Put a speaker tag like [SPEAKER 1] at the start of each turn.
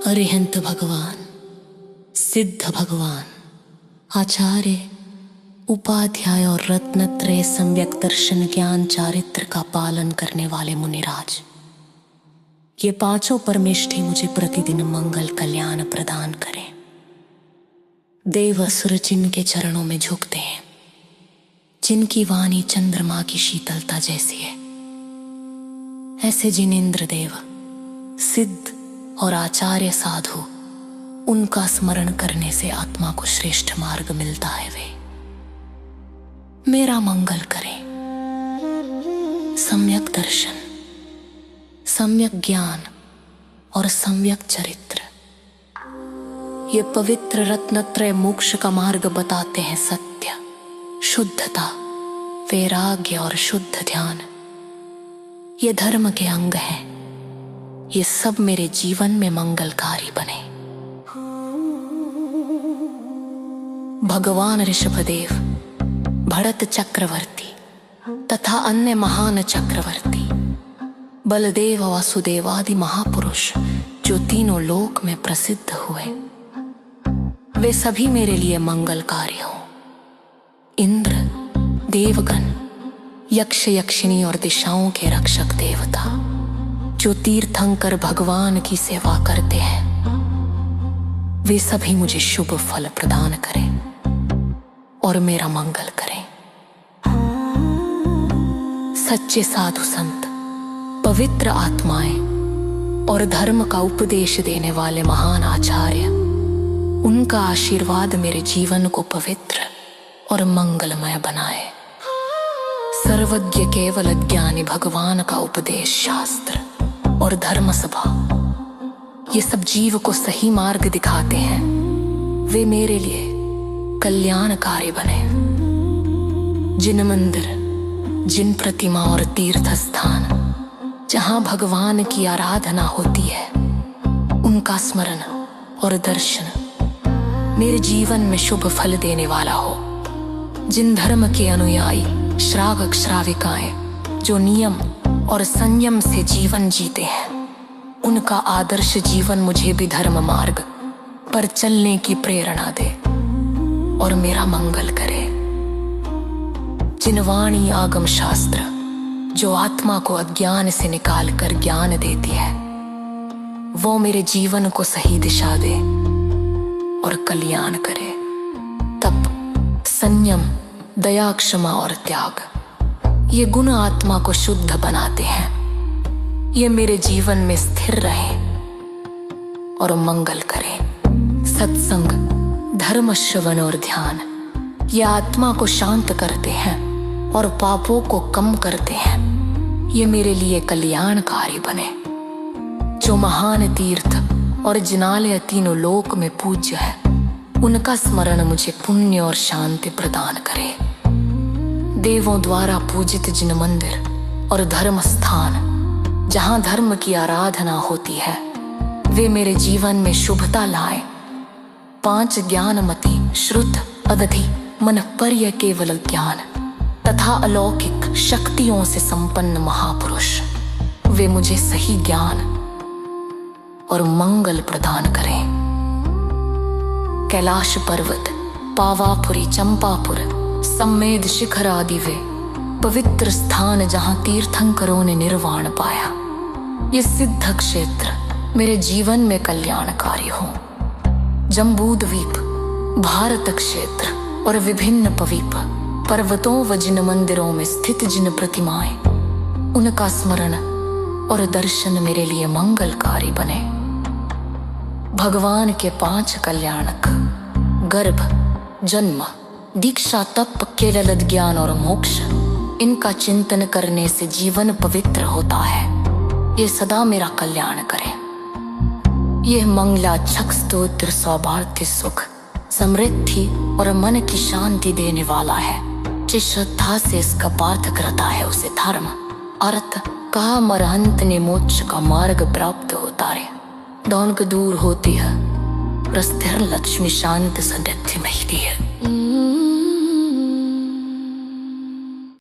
[SPEAKER 1] अरिहंत भगवान, सिद्ध भगवान, आचार्य, उपाध्याय और रत्नत्रय सम्यक दर्शन ज्ञान चारित्र का पालन करने वाले मुनिराज, ये पांचों परमेष्ठी मुझे प्रतिदिन मंगल कल्याण प्रदान करें। देव असुर जिनके चरणों में झुकते हैं, जिनकी वाणी चंद्रमा की शीतलता जैसी है, ऐसे जिन इंद्रदेव, सिद्ध और आचार्य साधु, उनका स्मरण करने से आत्मा को श्रेष्ठ मार्ग मिलता है। वे मेरा मंगल करें। सम्यक दर्शन, सम्यक ज्ञान और सम्यक चरित्र, ये पवित्र रत्नत्रय मोक्ष का मार्ग बताते हैं। सत्य, शुद्धता, वैराग्य और शुद्ध ध्यान, ये धर्म के अंग हैं। ये सब मेरे जीवन में मंगलकारी बने। भगवान ऋषभदेव, भरत चक्रवर्ती तथा अन्य महान चक्रवर्ती, बलदेव, वासुदेव आदि महापुरुष जो तीनों लोक में प्रसिद्ध हुए, वे सभी मेरे लिए मंगलकारी हों। इंद्र, देवगण, यक्ष यक्षिणी और दिशाओं के रक्षक देवता जो तीर्थंकर भगवान की सेवा करते हैं, वे सभी मुझे शुभ फल प्रदान करें और मेरा मंगल करें। सच्चे साधु संत, पवित्र आत्माएं और धर्म का उपदेश देने वाले महान आचार्य, उनका आशीर्वाद मेरे जीवन को पवित्र और मंगलमय बनाए। सर्वज्ञ केवल ज्ञानी भगवान का उपदेश, शास्त्र और धर्म सभा, ये सब जीव को सही मार्ग दिखाते हैं। वे मेरे लिए कल्याणकारी बने। जिन मंदिर, जिन प्रतिमा और तीर्थ स्थान जहां भगवान की आराधना होती है, उनका स्मरण और दर्शन मेरे जीवन में शुभ फल देने वाला हो। जिन धर्म के अनुयायी, श्रावक श्राविकाएं जो नियम और संयम से जीवन जीते हैं, उनका आदर्श जीवन मुझे भी धर्म मार्ग पर चलने की प्रेरणा दे और मेरा मंगल करे। जिन वाणी, आगम, शास्त्र जो आत्मा को अज्ञान से निकाल कर ज्ञान देती है, वो मेरे जीवन को सही दिशा दे और कल्याण करे। तप, संयम, दया, क्षमा और त्याग, ये गुण आत्मा को शुद्ध बनाते हैं। ये मेरे जीवन में स्थिर रहे और मंगल करे। सत्संग, धर्म, श्रवण और ध्यान, ये आत्मा को शांत करते हैं और पापों को कम करते हैं। ये मेरे लिए कल्याणकारी बने। जो महान तीर्थ और जिनालय तीनों लोक में पूज्य है, उनका स्मरण मुझे पुण्य और शांति प्रदान करे। देवों द्वारा पूजित जिन मंदिर और धर्म स्थान जहां धर्म की आराधना होती है, वे मेरे जीवन में शुभता लाए। 5 ज्ञानमती, श्रुत, अदधि, मनपर्य केवल ज्ञान तथा अलौकिक शक्तियों से संपन्न महापुरुष, वे मुझे सही ज्ञान और मंगल प्रदान करें। कैलाश पर्वत, पावापुरी, चंपापुर, सम्मेद शिखर आदि वे पवित्र स्थान जहां तीर्थंकरों ने निर्वाण पाया, ये सिद्ध क्षेत्र मेरे जीवन में कल्याणकारी हो। जम्बूद्वीप, भारत क्षेत्र और विभिन्न पवीप, पर्वतों व जिन मंदिरों में स्थित जिन प्रतिमाएं, उनका स्मरण और दर्शन मेरे लिए मंगलकारी बने। भगवान के 5 कल्याणक, गर्भ, जन्म, दीक्षा, तप, केवल ज्ञान और मोक्ष, इनका चिंतन करने से जीवन पवित्र होता है। ये सदा मेरा कल्याण करे। यह मंगलाचक स्तोत्र सौभाग्य, सुख, समृद्धि और मन की शांति देने वाला है। जिस श्रद्धा से इसका पाठ करता है, उसे धर्म, अर्थ, काम और अंत ने मोक्ष का मार्ग प्राप्त होता है। दौड़ दूर होती है, स्थिर लक्ष्मी शांत समृद्धि मिलती है।